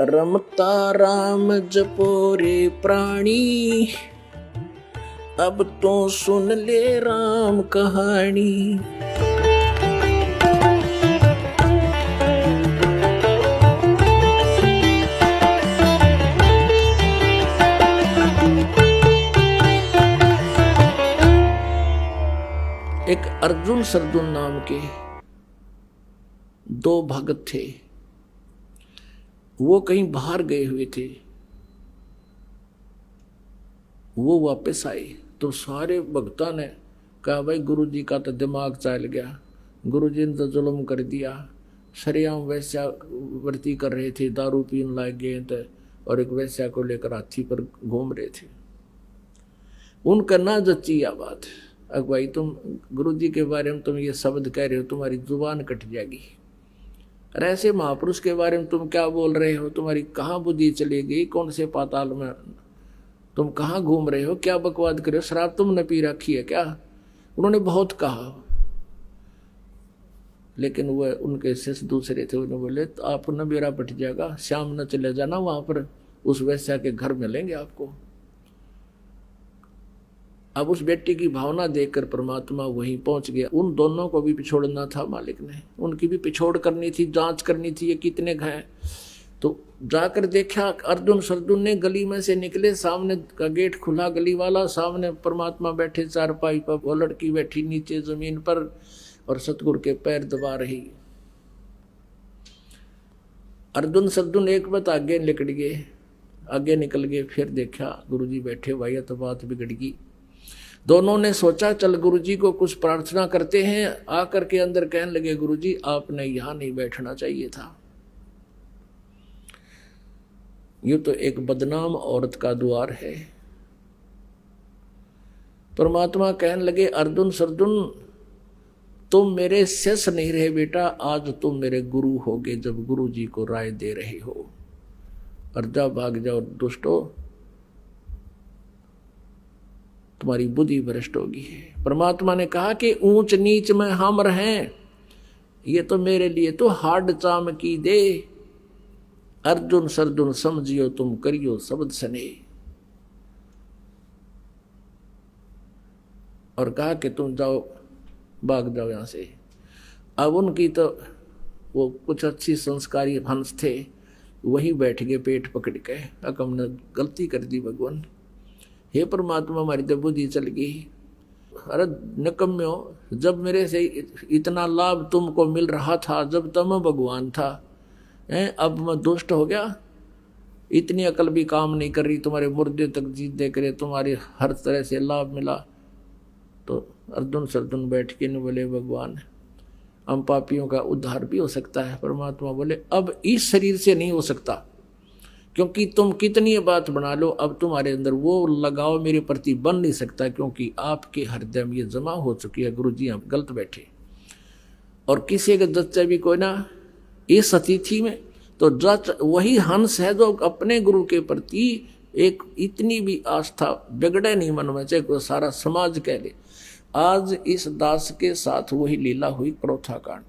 रमता राम जपो रे प्राणी, अब तो सुन ले राम कहानी। एक अर्जुन सरदुन नाम के दो भगत थे। वो कहीं बाहर गए हुए थे। वो वापस आए तो सारे भक्तों ने कहा, भाई गुरुजी का तो दिमाग चल गया, गुरुजी ने तो जुल्म कर दिया। सरेआम वैश्या वर्ती कर रहे थे, दारू पीने लग गए थे और एक वैश्या को लेकर हाथी पर घूम रहे थे। उनका ना जच्ची यह बात, अब भाई तुम गुरुजी के बारे में तुम ये शब्द कह रहे हो, तुम्हारी जुबान कट जाएगी। और ऐसे महापुरुष के बारे में तुम क्या बोल रहे हो, तुम्हारी कहाँ बुद्धि चली गई, कौन से पाताल में तुम कहाँ घूम रहे हो, क्या बकवाद कर रहे हो, शराब तुमने पी रखी है क्या। उन्होंने बहुत कहा, लेकिन वह उनके शिष्य दूसरे थे। उन्होंने बोले तो आप न बेरा पट जाएगा, शाम न चले जाना, वहां पर उस वैश्या के घर मिलेंगे आपको। अब उस बेटी की भावना देखकर परमात्मा वहीं पहुंच गया। उन दोनों को भी पिछोड़ना था मालिक ने, उनकी भी पिछोड़ करनी थी, जांच करनी थी ये कितने हैं। तो जाकर देखा, अर्जुन सरदुन ने गली में से निकले, सामने का गेट खुला गली वाला, सामने परमात्मा बैठे चारपाई पर, वो लड़की बैठी नीचे जमीन पर और सतगुरु के पैर दबा रही। अर्जुन सरदुन एक बात आगे निकल गए, आगे निकल गए, फिर देखा गुरुजी बैठे, भाई तो बात बिगड़ गई। दोनों ने सोचा चल गुरुजी को कुछ प्रार्थना करते हैं। आकर के अंदर कहने लगे, गुरुजी आपने यहां नहीं बैठना चाहिए था, ये तो एक बदनाम औरत का द्वार है। परमात्मा कहने लगे, अर्जुन सरदुन तुम मेरे शिष्य नहीं रहे बेटा, आज तुम मेरे गुरु होगे जब गुरुजी को राय दे रहे हो। अर्जा भाग जाओ दुष्टो, तुम्हारी बुद्धि भ्रष्ट होगी। परमात्मा ने कहा कि ऊंच नीच में हम रहें, ये तो मेरे लिए तो हार्ड चाम की दे। अर्जुन सरदुन समझियो तुम करियो शब्द सने। और कहा कि तुम जाओ, भाग जाओ यहां से। अब उनकी तो वो कुछ अच्छी संस्कारी हंस थे, वही बैठ गए पेट पकड़ के। अब हमने गलती कर दी भगवान, हे परमात्मा हमारी तो बुद्धि चल गई। अरे निकम्यो, जब मेरे से इतना लाभ तुमको मिल रहा था, जब तुम भगवान था, अब मैं दुष्ट हो गया, इतनी अकल भी काम नहीं कर रही, तुम्हारे मुर्दे तक जीत दे करे, तुम्हारे हर तरह से लाभ मिला। तो अर्जुन सरदुन बैठ के नहीं बोले, भगवान हम पापियों का उद्धार भी हो सकता है। परमात्मा बोले, अब इस शरीर से नहीं हो सकता, क्योंकि तुम कितनी बात बना लो, अब तुम्हारे अंदर वो लगाव मेरे प्रति बन नहीं सकता, क्योंकि आपके हृदय में ये जमा हो चुकी है। गुरुजी हम गलत बैठे, और किसी का जच्चा भी कोई ना इस अतिथि में, तो जच वही हंस है जो अपने गुरु के प्रति एक इतनी भी आस्था बिगड़े नहीं मन में, चाहे कोई सारा समाज कह ले। आज इस दास के साथ वही लीला हुई, क्रोथा कांड।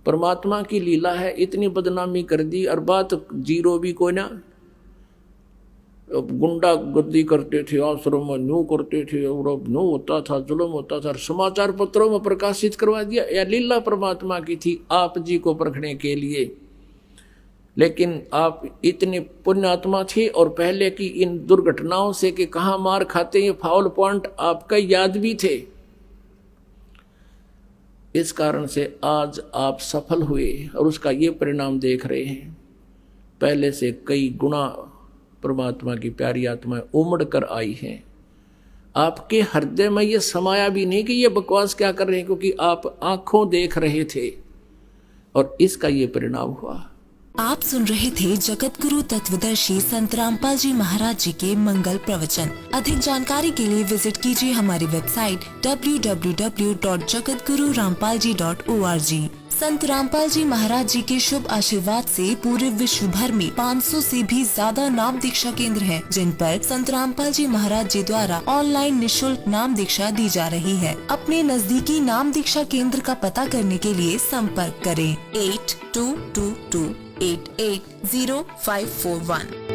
परमात्मा की लीला है, इतनी बदनामी कर दी, और बात जीरो भी कोई ना। गुंडा गर्दी करते थे, आश्रम में न्यू करते थे, और अब न्यू होता था, जुल्म होता था, समाचार पत्रों में प्रकाशित करवा दिया। यह लीला परमात्मा की थी आप जी को परखने के लिए। लेकिन आप इतने पुण्यात्मा थे, और पहले की इन दुर्घटनाओं से कि कहाँ मार खाते, ये फाउल पॉइंट आपका याद भी थे। इस कारण से आज आप सफल हुए और उसका ये परिणाम देख रहे हैं। पहले से कई गुना परमात्मा की प्यारी आत्माएं उमड़ कर आई हैं। आपके हृदय में ये समाया भी नहीं कि ये बकवास क्या कर रहे हैं, क्योंकि आप आंखों देख रहे थे और इसका ये परिणाम हुआ। आप सुन रहे थे जगत गुरु तत्वदर्शी संत रामपाल जी महाराज जी के मंगल प्रवचन। अधिक जानकारी के लिए विजिट कीजिए हमारी वेबसाइट www.jagatgururampalji.org। संत रामपाल जी महाराज जी के शुभ आशीर्वाद से पूरे विश्व भर में 500 से भी ज्यादा नाम दीक्षा केंद्र हैं, जिन पर संत रामपाल जी महाराज जी द्वारा ऑनलाइन निशुल्क नाम दीक्षा दी जा रही है। अपने नजदीकी नाम दीक्षा केंद्र का पता करने के लिए संपर्क करें 8222 880541।